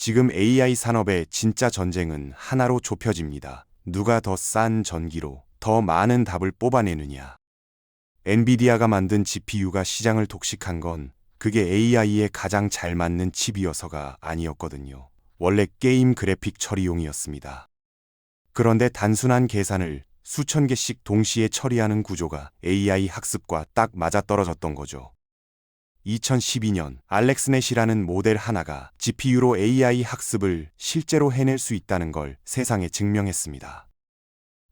지금 AI 산업의 진짜 전쟁은 하나로 좁혀집니다. 누가 더 싼 전기로 더 많은 답을 뽑아내느냐. 엔비디아가 만든 GPU가 시장을 독식한 건 그게 AI에 가장 잘 맞는 칩이어서가 아니었거든요. 원래 게임 그래픽 처리용이었습니다. 그런데 단순한 계산을 수천 개씩 동시에 처리하는 구조가 AI 학습과 딱 맞아떨어졌던 거죠. 2012년 알렉스넷이라는 모델 하나가 GPU로 AI 학습을 실제로 해낼 수 있다는 걸 세상에 증명했습니다.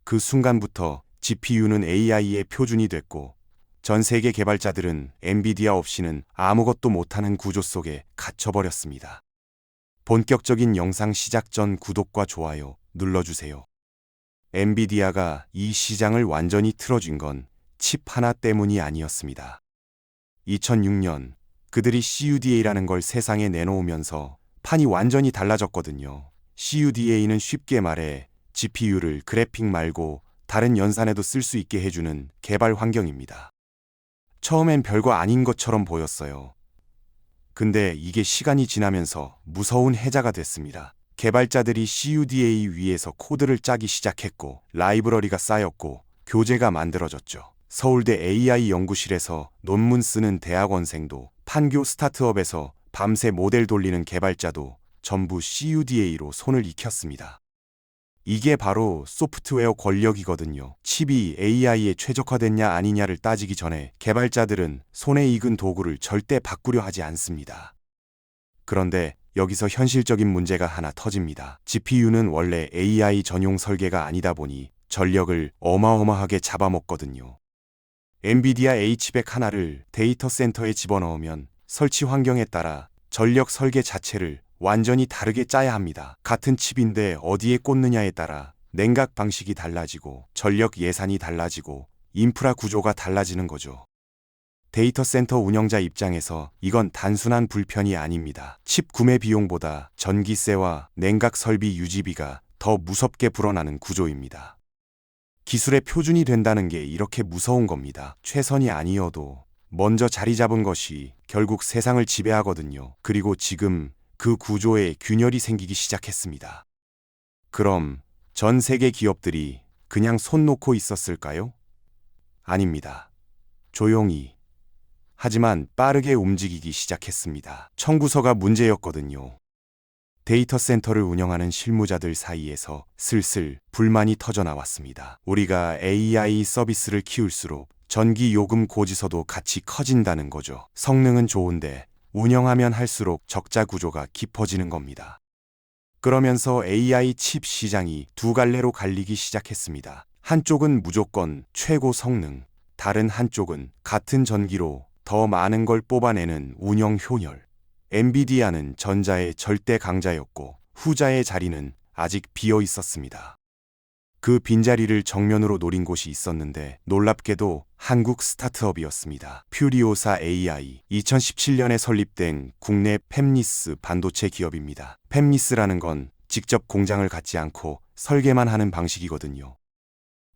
그 순간부터 GPU는 AI의 표준이 됐고 전 세계 개발자들은 엔비디아 없이는 아무것도 못하는 구조 속에 갇혀버렸습니다. 본격적인 영상 시작 전 구독과 좋아요 눌러주세요. 엔비디아가 이 시장을 완전히 틀어준 건 칩 하나 때문이 아니었습니다. 2006년 그들이 CUDA라는 걸 세상에 내놓으면서 판이 완전히 달라졌거든요. CUDA는 쉽게 말해 GPU를 그래픽 말고 다른 연산에도 쓸 수 있게 해주는 개발 환경입니다. 처음엔 별거 아닌 것처럼 보였어요. 근데 이게 시간이 지나면서 무서운 해자가 됐습니다. 개발자들이 CUDA 위에서 코드를 짜기 시작했고 라이브러리가 쌓였고 교재가 만들어졌죠. 서울대 AI 연구실에서 논문 쓰는 대학원생도 판교 스타트업에서 밤새 모델 돌리는 개발자도 전부 CUDA로 손을 익혔습니다. 이게 바로 소프트웨어 권력이거든요. 칩이 AI에 최적화됐냐 아니냐를 따지기 전에 개발자들은 손에 익은 도구를 절대 바꾸려 하지 않습니다. 그런데 여기서 현실적인 문제가 하나 터집니다. GPU는 원래 AI 전용 설계가 아니다 보니 전력을 어마어마하게 잡아먹거든요. 엔비디아 H백 하나를 데이터 센터에 집어넣으면 설치 환경에 따라 전력 설계 자체를 완전히 다르게 짜야 합니다. 같은 칩인데 어디에 꽂느냐에 따라 냉각 방식이 달라지고 전력 예산이 달라지고 인프라 구조가 달라지는 거죠. 데이터 센터 운영자 입장에서 이건 단순한 불편이 아닙니다. 칩 구매 비용보다 전기세와 냉각 설비 유지비가 더 무섭게 불어나는 구조입니다. 기술의 표준이 된다는 게 이렇게 무서운 겁니다. 최선이 아니어도 먼저 자리 잡은 것이 결국 세상을 지배하거든요. 그리고 지금 그 구조에 균열이 생기기 시작했습니다. 그럼 전 세계 기업들이 그냥 손 놓고 있었을까요? 아닙니다. 조용히. 하지만 빠르게 움직이기 시작했습니다. 청구서가 문제였거든요. 데이터 센터를 운영하는 실무자들 사이에서 슬슬 불만이 터져나왔습니다. 우리가 AI 서비스를 키울수록 전기 요금 고지서도 같이 커진다는 거죠. 성능은 좋은데 운영하면 할수록 적자 구조가 깊어지는 겁니다. 그러면서 AI 칩 시장이 두 갈래로 갈리기 시작했습니다. 한쪽은 무조건 최고 성능, 다른 한쪽은 같은 전기로 더 많은 걸 뽑아내는 운영 효율. 엔비디아는 전자의 절대 강자였고 후자의 자리는 아직 비어 있었습니다. 그 빈자리를 정면으로 노린 곳이 있었는데 놀랍게도 한국 스타트업이었습니다. 퓨리오사 AI, 2017년에 설립된 국내 팹리스 반도체 기업입니다. 팹리스라는 건 직접 공장을 갖지 않고 설계만 하는 방식이거든요.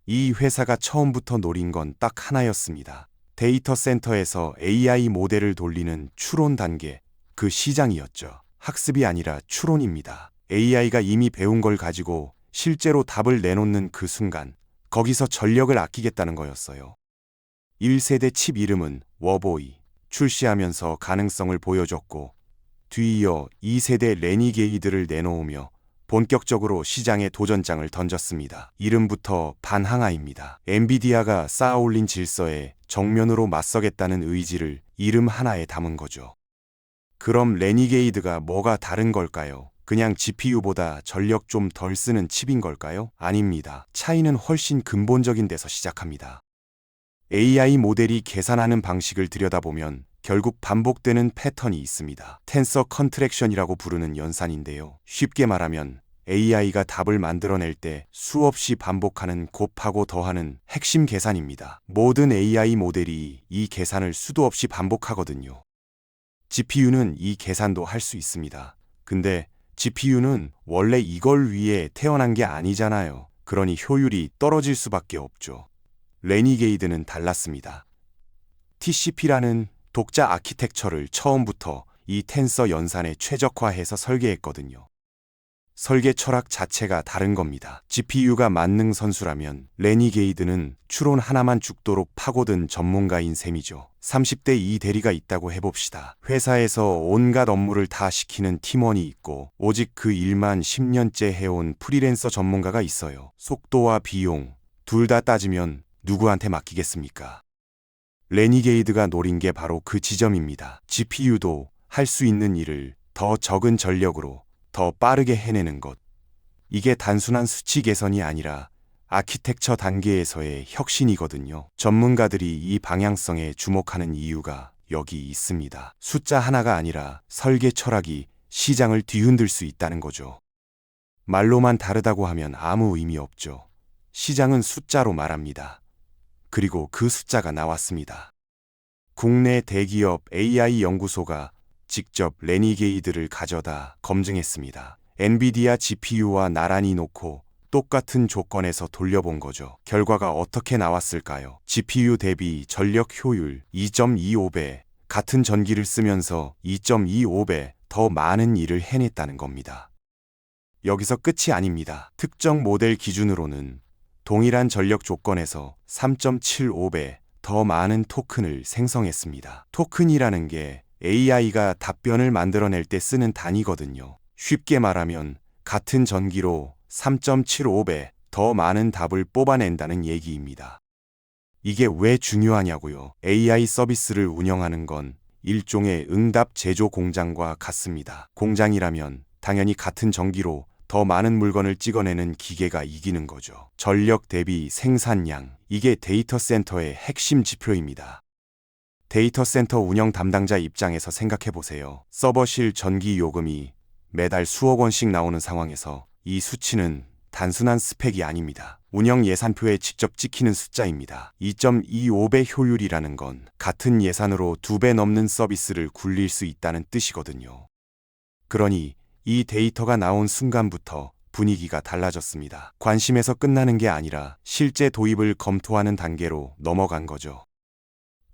이 회사가 처음부터 노린 건 딱 하나였습니다. 데이터 센터에서 AI 모델을 돌리는 추론 단계, 그 시장이었죠. 학습이 아니라 추론입니다. AI가 이미 배운 걸 가지고 실제로 답을 내놓는 그 순간, 거기서 전력을 아끼겠다는 거였어요. 1세대 칩 이름은 워보이, 출시하면서 가능성을 보여줬고, 뒤이어 2세대 레니게이드를 내놓으며 본격적으로 시장에 도전장을 던졌습니다. 이름부터 반항아입니다. 엔비디아가 쌓아올린 질서에 정면으로 맞서겠다는 의지를 이름 하나에 담은 거죠. 그럼 레니게이드가 뭐가 다른 걸까요? 그냥 GPU보다 전력 좀 덜 쓰는 칩인 걸까요? 아닙니다. 차이는 훨씬 근본적인 데서 시작합니다. AI 모델이 계산하는 방식을 들여다보면 결국 반복되는 패턴이 있습니다. 텐서 컨트랙션이라고 부르는 연산인데요. 쉽게 말하면 AI가 답을 만들어낼 때 수없이 반복하는 곱하고 더하는 핵심 계산입니다. 모든 AI 모델이 이 계산을 수도 없이 반복하거든요. GPU는 이 계산도 할 수 있습니다. 근데 GPU는 원래 이걸 위해 태어난 게 아니잖아요. 그러니 효율이 떨어질 수밖에 없죠. 레니게이드는 달랐습니다. TCP라는 독자 아키텍처를 처음부터 이 텐서 연산에 최적화해서 설계했거든요. 설계 철학 자체가 다른 겁니다. GPU가 만능 선수라면 레니게이드는 추론 하나만 죽도록 파고든 전문가인 셈이죠. 30대 2 대리가 있다고 해봅시다. 회사에서 온갖 업무를 다 시키는 팀원이 있고 오직 그 일만 10년째 해온 프리랜서 전문가가 있어요. 속도와 비용 둘 다 따지면 누구한테 맡기겠습니까? 레니게이드가 노린 게 바로 그 지점입니다. GPU도 할 수 있는 일을 더 적은 전력으로 더 빠르게 해내는 것. 이게 단순한 수치 개선이 아니라 아키텍처 단계에서의 혁신이거든요. 전문가들이 이 방향성에 주목하는 이유가 여기 있습니다. 숫자 하나가 아니라 설계 철학이 시장을 뒤흔들 수 있다는 거죠. 말로만 다르다고 하면 아무 의미 없죠. 시장은 숫자로 말합니다. 그리고 그 숫자가 나왔습니다. 국내 대기업 AI 연구소가 직접 레니게이드를 가져다 검증했습니다. 엔비디아 GPU와 나란히 놓고 똑같은 조건에서 돌려본 거죠. 결과가 어떻게 나왔을까요? GPU 대비 전력 효율 2.25배, 같은 전기를 쓰면서 2.25배 더 많은 일을 해냈다는 겁니다. 여기서 끝이 아닙니다. 특정 모델 기준으로는 동일한 전력 조건에서 3.75배 더 많은 토큰을 생성했습니다. 토큰이라는 게 AI가 답변을 만들어낼 때 쓰는 단위거든요. 쉽게 말하면 같은 전기로 3.75배 더 많은 답을 뽑아낸다는 얘기입니다. 이게 왜 중요하냐고요? AI 서비스를 운영하는 건 일종의 응답 제조 공장과 같습니다. 공장이라면 당연히 같은 전기로 더 많은 물건을 찍어내는 기계가 이기는 거죠. 전력 대비 생산량, 이게 데이터 센터의 핵심 지표입니다. 데이터 센터 운영 담당자 입장에서 생각해 보세요. 서버실 전기 요금이 매달 수억 원씩 나오는 상황에서 이 수치는 단순한 스펙이 아닙니다. 운영 예산표에 직접 찍히는 숫자입니다. 2.25배 효율이라는 건 같은 예산으로 2배 넘는 서비스를 굴릴 수 있다는 뜻이거든요. 그러니 이 데이터가 나온 순간부터 분위기가 달라졌습니다. 관심에서 끝나는 게 아니라 실제 도입을 검토하는 단계로 넘어간 거죠.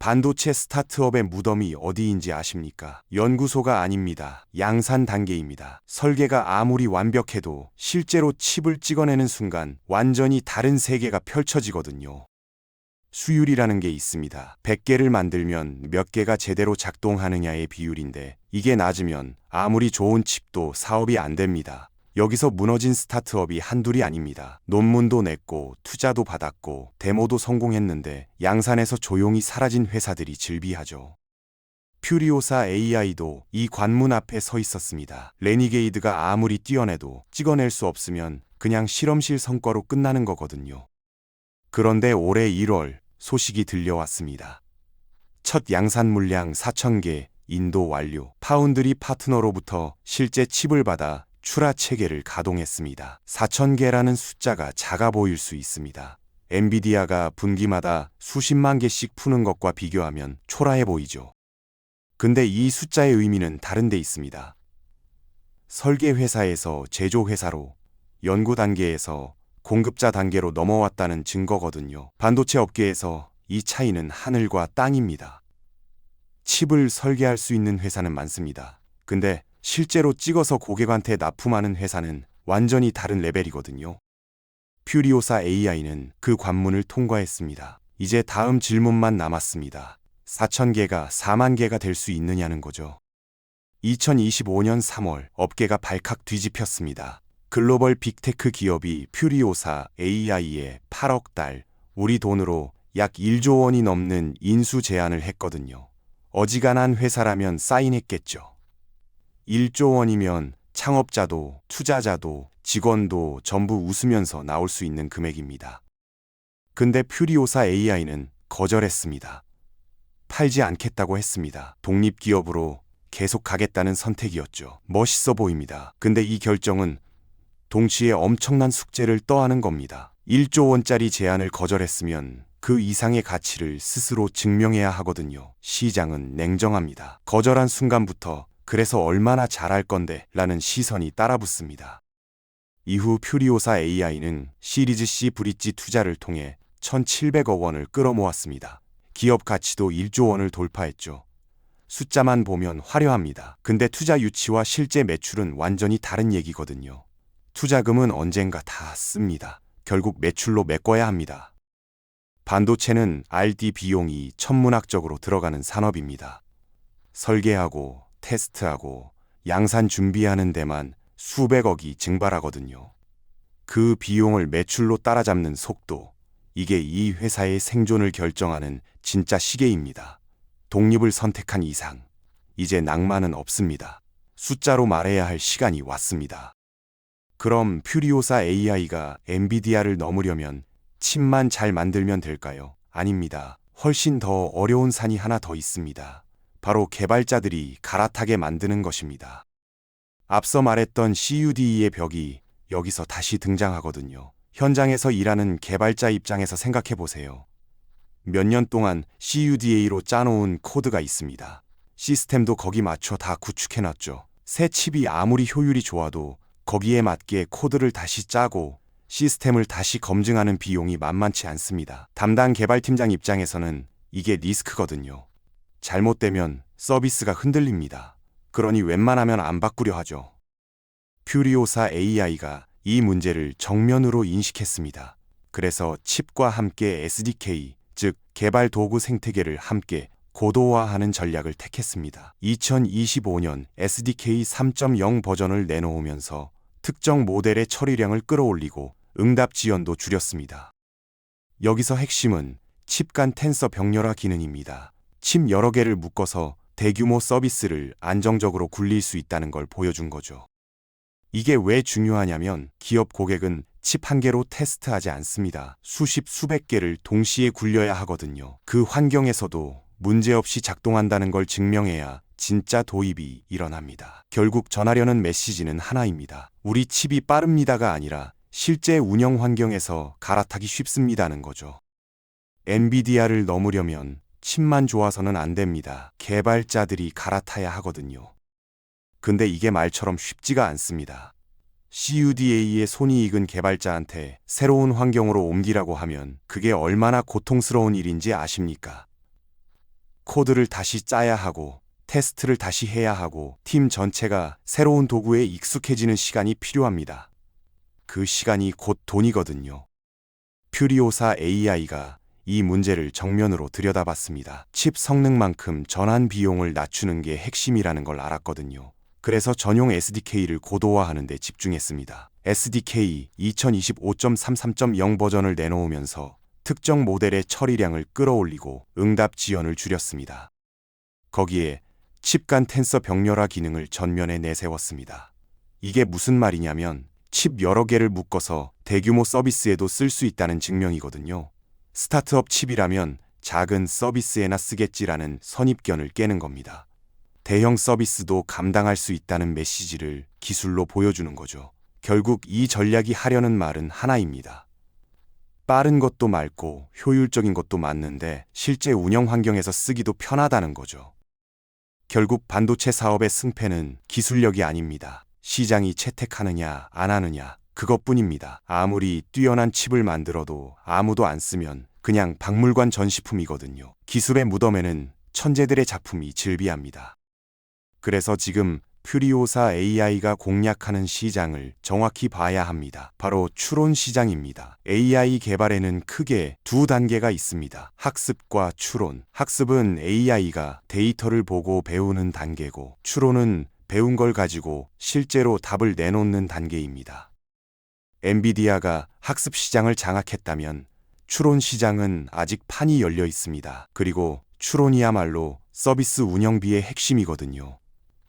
반도체 스타트업의 무덤이 어디인지 아십니까? 연구소가 아닙니다. 양산 단계입니다. 설계가 아무리 완벽해도 실제로 칩을 찍어내는 순간 완전히 다른 세계가 펼쳐지거든요. 수율이라는 게 있습니다. 100개를 만들면 몇 개가 제대로 작동하느냐의 비율인데 이게 낮으면 아무리 좋은 칩도 사업이 안 됩니다. 여기서 무너진 스타트업이 한둘이 아닙니다. 논문도 냈고 투자도 받았고 데모도 성공했는데 양산에서 조용히 사라진 회사들이 즐비하죠. 퓨리오사 AI도 이 관문 앞에 서 있었습니다. 레니게이드가 아무리 뛰어내도 찍어낼 수 없으면 그냥 실험실 성과로 끝나는 거거든요. 그런데 올해 1월 소식이 들려왔습니다. 첫 양산 물량 4,000개 인도 완료. 파운드리 파트너로부터 실제 칩을 받아 출하 체계를 가동했습니다. 4,000개라는 숫자가 작아 보일 수 있습니다. 엔비디아가 분기마다 수십만 개씩 푸는 것과 비교하면 초라해 보이죠. 근데 이 숫자의 의미는 다른 데 있습니다. 설계 회사에서 제조 회사로, 연구 단계에서 공급자 단계로 넘어왔다는 증거거든요. 반도체 업계에서 이 차이는 하늘과 땅입니다. 칩을 설계할 수 있는 회사는 많습니다. 근데 실제로 찍어서 고객한테 납품하는 회사는 완전히 다른 레벨이거든요. 퓨리오사 AI는 그 관문을 통과했습니다. 이제 다음 질문만 남았습니다. 4,000개가 4만 개가 될 수 있느냐는 거죠. 2025년 3월 업계가 발칵 뒤집혔습니다. 글로벌 빅테크 기업이 퓨리오사 AI에 8억 달, 우리 돈으로 약 1조 원이 넘는 인수 제안을 했거든요. 어지간한 회사라면 사인했겠죠. 1조 원이면 창업자도 투자자도 직원도 전부 웃으면서 나올 수 있는 금액입니다. 근데 퓨리오사 AI는 거절했습니다. 팔지 않겠다고 했습니다. 독립기업으로 계속 가겠다는 선택이었죠. 멋있어 보입니다. 근데 이 결정은 동시에 엄청난 숙제를 떠안은 겁니다. 1조 원짜리 제안을 거절했으면 그 이상의 가치를 스스로 증명해야 하거든요. 시장은 냉정합니다. 거절한 순간부터 그래서 얼마나 잘할 건데 라는 시선이 따라붙습니다. 이후 퓨리오사 AI는 시리즈 C 브릿지 투자를 통해 1,700억 원을 끌어모았습니다. 기업 가치도 1조 원을 돌파했죠. 숫자만 보면 화려합니다. 근데 투자 유치와 실제 매출은 완전히 다른 얘기거든요. 투자금은 언젠가 다 씁니다. 결국 매출로 메꿔야 합니다. 반도체는 R&D 비용이 천문학적으로 들어가는 산업입니다. 설계하고 테스트하고 양산 준비하는 데만 수백억이 증발하거든요. 그 비용을 매출로 따라잡는 속도, 이게 이 회사의 생존을 결정하는 진짜 시계입니다. 독립을 선택한 이상, 이제 낭만은 없습니다. 숫자로 말해야 할 시간이 왔습니다. 그럼 퓨리오사 AI가 엔비디아를 넘으려면 칩만 잘 만들면 될까요? 아닙니다. 훨씬 더 어려운 산이 하나 더 있습니다. 바로 개발자들이 갈아타게 만드는 것입니다. 앞서 말했던 CUDE의 벽이 여기서 다시 등장하거든요. 현장에서 일하는 개발자 입장에서 생각해 보세요. 몇 년 동안 CUDA로 짜놓은 코드가 있습니다. 시스템도 거기 맞춰 다 구축해놨죠. 새 칩이 아무리 효율이 좋아도 거기에 맞게 코드를 다시 짜고 시스템을 다시 검증하는 비용이 만만치 않습니다. 담당 개발팀장 입장에서는 이게 리스크거든요. 잘못되면 서비스가 흔들립니다. 그러니 웬만하면 안 바꾸려 하죠. 퓨리오사 AI가 이 문제를 정면으로 인식했습니다. 그래서 칩과 함께 SDK, 즉 개발 도구 생태계를 함께 고도화하는 전략을 택했습니다. 2025년 SDK 3.0 버전을 내놓으면서 특정 모델의 처리량을 끌어올리고 응답 지연도 줄였습니다. 여기서 핵심은 칩 간 텐서 병렬화 기능입니다. 칩 여러 개를 묶어서 대규모 서비스를 안정적으로 굴릴 수 있다는 걸 보여준 거죠. 이게 왜 중요하냐면 기업 고객은 칩 한 개로 테스트하지 않습니다. 수십 수백 개를 동시에 굴려야 하거든요. 그 환경에서도 문제없이 작동한다는 걸 증명해야 진짜 도입이 일어납니다. 결국 전하려는 메시지는 하나입니다. 우리 칩이 빠릅니다가 아니라 실제 운영 환경에서 갈아타기 쉽습니다는 거죠. 엔비디아를 넘으려면 칩만 좋아서는 안 됩니다. 개발자들이 갈아타야 하거든요. 근데 이게 말처럼 쉽지가 않습니다. CUDA의 손이 익은 개발자한테 새로운 환경으로 옮기라고 하면 그게 얼마나 고통스러운 일인지 아십니까? 코드를 다시 짜야 하고 테스트를 다시 해야 하고 팀 전체가 새로운 도구에 익숙해지는 시간이 필요합니다. 그 시간이 곧 돈이거든요. 퓨리오사 AI가 이 문제를 정면으로 들여다봤습니다. 칩 성능만큼 전환 비용을 낮추는 게 핵심이라는 걸 알았거든요. 그래서 전용 SDK를 고도화하는 데 집중했습니다. SDK 2025.33.0 버전을 내놓으면서 특정 모델의 처리량을 끌어올리고 응답 지연을 줄였습니다. 거기에 칩 간 텐서 병렬화 기능을 전면에 내세웠습니다. 이게 무슨 말이냐면 칩 여러 개를 묶어서 대규모 서비스에도 쓸 수 있다는 증명이거든요. 스타트업 칩이라면 작은 서비스에나 쓰겠지라는 선입견을 깨는 겁니다. 대형 서비스도 감당할 수 있다는 메시지를 기술로 보여주는 거죠. 결국 이 전략이 하려는 말은 하나입니다. 빠른 것도 맞고 효율적인 것도 맞는데 실제 운영 환경에서 쓰기도 편하다는 거죠. 결국 반도체 사업의 승패는 기술력이 아닙니다. 시장이 채택하느냐 안 하느냐 그것뿐입니다. 아무리 뛰어난 칩을 만들어도 아무도 안 쓰면 그냥 박물관 전시품이거든요. 기술의 무덤에는 천재들의 작품이 즐비합니다. 그래서 지금 퓨리오사 AI가 공략하는 시장을 정확히 봐야 합니다. 바로 추론 시장입니다. AI 개발에는 크게 두 단계가 있습니다. 학습과 추론. 학습은 AI가 데이터를 보고 배우는 단계고, 추론은 배운 걸 가지고 실제로 답을 내놓는 단계입니다. 엔비디아가 학습 시장을 장악했다면 추론 시장은 아직 판이 열려 있습니다. 그리고 추론이야말로 서비스 운영비의 핵심이거든요.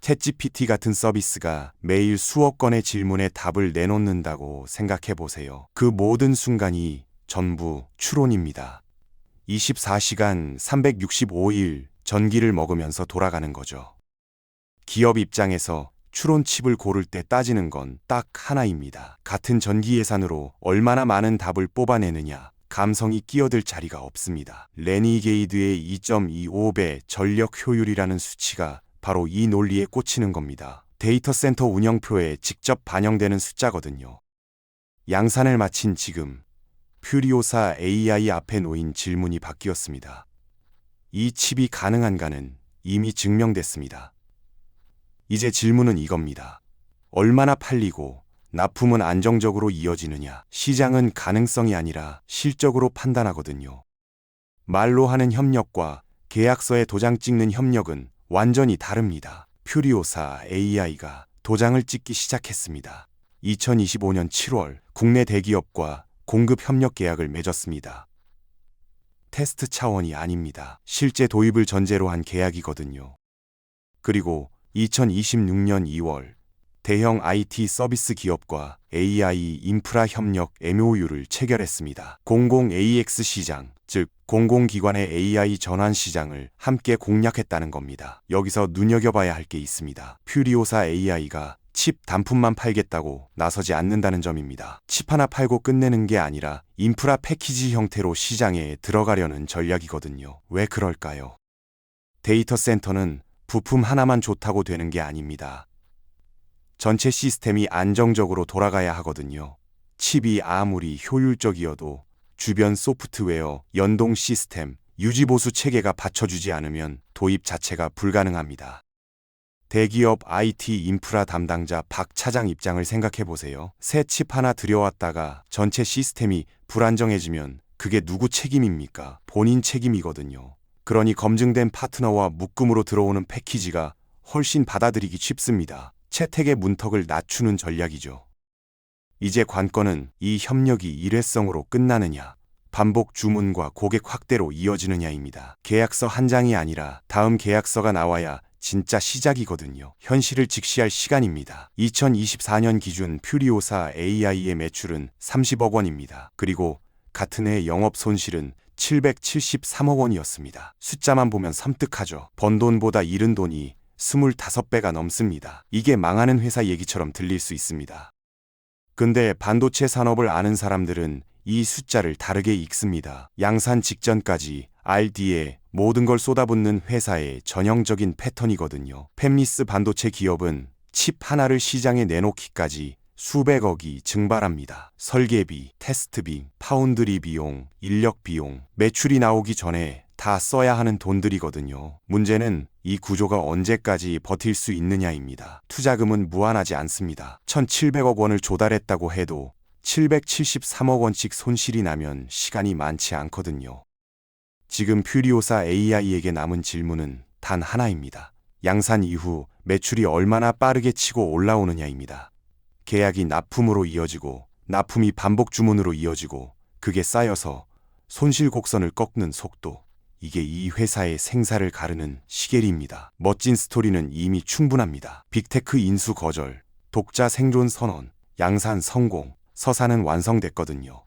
챗GPT 같은 서비스가 매일 수억 건의 질문에 답을 내놓는다고 생각해 보세요. 그 모든 순간이 전부 추론입니다. 24시간 365일 전기를 먹으면서 돌아가는 거죠. 기업 입장에서 추론 칩을 고를 때 따지는 건 딱 하나입니다. 같은 전기 예산으로 얼마나 많은 답을 뽑아내느냐. 감성이 끼어들 자리가 없습니다. 레니게이드의 2.25배 전력 효율이라는 수치가 바로 이 논리에 꽂히는 겁니다. 데이터 센터 운영표에 직접 반영되는 숫자거든요. 양산을 마친 지금 퓨리오사 AI 앞에 놓인 질문이 바뀌었습니다. 이 칩이 가능한가는 이미 증명됐습니다. 이제 질문은 이겁니다. 얼마나 팔리고 납품은 안정적으로 이어지느냐? 시장은 가능성이 아니라 실적으로 판단하거든요. 말로 하는 협력과 계약서에 도장 찍는 협력은 완전히 다릅니다. 퓨리오사 AI가 도장을 찍기 시작했습니다. 2025년 7월 국내 대기업과 공급 협력 계약을 맺었습니다. 테스트 차원이 아닙니다. 실제 도입을 전제로 한 계약이거든요. 그리고 2026년 2월 대형 IT 서비스 기업과 AI 인프라 협력 MOU를 체결했습니다. 공공 AX 시장, 즉 공공기관의 AI 전환 시장을 함께 공략했다는 겁니다. 여기서 눈여겨봐야 할 게 있습니다. 퓨리오사 AI가 칩 단품만 팔겠다고 나서지 않는다는 점입니다. 칩 하나 팔고 끝내는 게 아니라 인프라 패키지 형태로 시장에 들어가려는 전략이거든요. 왜 그럴까요? 데이터 센터는 부품 하나만 좋다고 되는 게 아닙니다. 전체 시스템이 안정적으로 돌아가야 하거든요. 칩이 아무리 효율적이어도 주변 소프트웨어, 연동 시스템, 유지보수 체계가 받쳐주지 않으면 도입 자체가 불가능합니다. 대기업 IT 인프라 담당자 박 차장 입장을 생각해 보세요. 새 칩 하나 들여왔다가 전체 시스템이 불안정해지면 그게 누구 책임입니까? 본인 책임이거든요. 그러니 검증된 파트너와 묶음으로 들어오는 패키지가 훨씬 받아들이기 쉽습니다. 채택의 문턱을 낮추는 전략이죠. 이제 관건은 이 협력이 일회성으로 끝나느냐, 반복 주문과 고객 확대로 이어지느냐입니다. 계약서 한 장이 아니라 다음 계약서가 나와야 진짜 시작이거든요. 현실을 직시할 시간입니다. 2024년 기준 퓨리오사 AI의 매출은 30억 원입니다. 그리고 같은 해 영업 손실은 773억 원이었습니다. 숫자만 보면 섬뜩하죠. 번 돈보다 잃은 돈이 25배가 넘습니다. 이게 망하는 회사 얘기처럼 들릴 수 있습니다. 근데 반도체 산업을 아는 사람들은 이 숫자를 다르게 읽습니다. 양산 직전까지 R&D에 모든 걸 쏟아붓는 회사의 전형적인 패턴이거든요. 팹리스 반도체 기업은 칩 하나를 시장에 내놓기까지 수백억이 증발합니다. 설계비, 테스트비, 파운드리 비용, 인력 비용, 매출이 나오기 전에 다 써야 하는 돈들이거든요. 문제는 이 구조가 언제까지 버틸 수 있느냐입니다. 투자금은 무한하지 않습니다. 1,700억 원을 조달했다고 해도 773억 원씩 손실이 나면 시간이 많지 않거든요. 지금 퓨리오사 AI에게 남은 질문은 단 하나입니다. 양산 이후 매출이 얼마나 빠르게 치고 올라오느냐입니다. 계약이 납품으로 이어지고 납품이 반복 주문으로 이어지고 그게 쌓여서 손실 곡선을 꺾는 속도. 이게 이 회사의 생사를 가르는 시계리입니다. 멋진 스토리는 이미 충분합니다. 빅테크 인수 거절, 독자 생존 선언, 양산 성공, 서사는 완성됐거든요.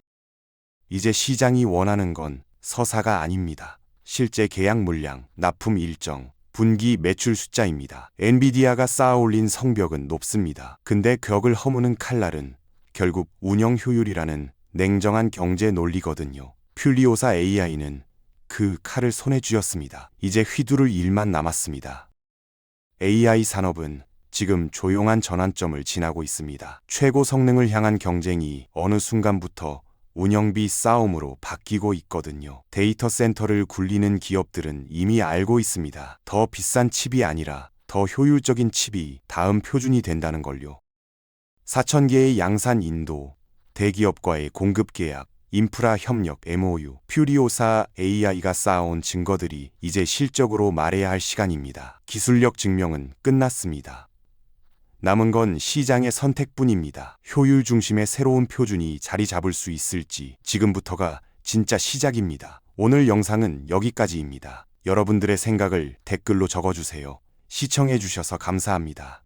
이제 시장이 원하는 건 서사가 아닙니다. 실제 계약 물량, 납품 일정, 분기 매출 숫자입니다. 엔비디아가 쌓아올린 성벽은 높습니다. 근데 벽을 허무는 칼날은 결국 운영 효율이라는 냉정한 경제 논리거든요. 퓨리오사 AI는 그 칼을 손에 쥐었습니다. 이제 휘두를 일만 남았습니다. AI 산업은 지금 조용한 전환점을 지나고 있습니다. 최고 성능을 향한 경쟁이 어느 순간부터 운영비 싸움으로 바뀌고 있거든요. 데이터 센터를 굴리는 기업들은 이미 알고 있습니다. 더 비싼 칩이 아니라 더 효율적인 칩이 다음 표준이 된다는 걸요. 4,000개의 양산 인도, 대기업과의 공급 계약, 인프라 협력 MOU, 퓨리오사 AI가 쌓아온 증거들이 이제 실적으로 말해야 할 시간입니다. 기술력 증명은 끝났습니다. 남은 건 시장의 선택뿐입니다. 효율 중심의 새로운 표준이 자리 잡을 수 있을지 지금부터가 진짜 시작입니다. 오늘 영상은 여기까지입니다. 여러분들의 생각을 댓글로 적어주세요. 시청해주셔서 감사합니다.